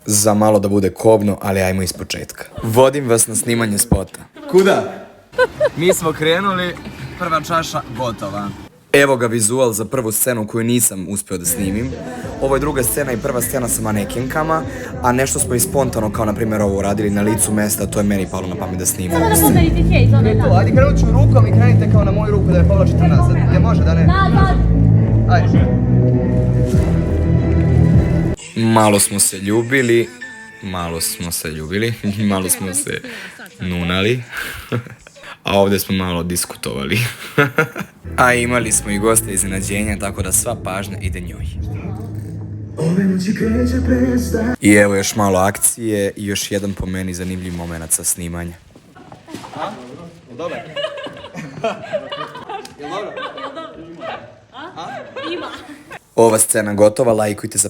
Za malo da bude kobno, ali ajmo iz početka. Vodim vas na snimanje spota. Kuda? Mi smo krenuli, prva čaša gotova. Evo ga vizual za prvu scenu koju nisam uspio da snimim. Ovo je druga scena i prva scena sa manekenkama, a nešto smo i spontano, kao na primjer ovo uradili na licu mesta, to je meni palo na pamet da snimam. Ajde, krenut ću rukom i krenite kao na moju ruku da je povlačite nazad. Ne može, da ne? Da. Ajde. Malo smo se ljubili, malo smo se nunali, a ovdje smo malo diskutovali. A imali smo i goste iznenađenja, tako da sva pažnja ide njoj. I evo još malo akcije i još jedan po meni zanimljiv moment sa snimanja. Dobar. Ima. Ova scena gotova, lajkujte za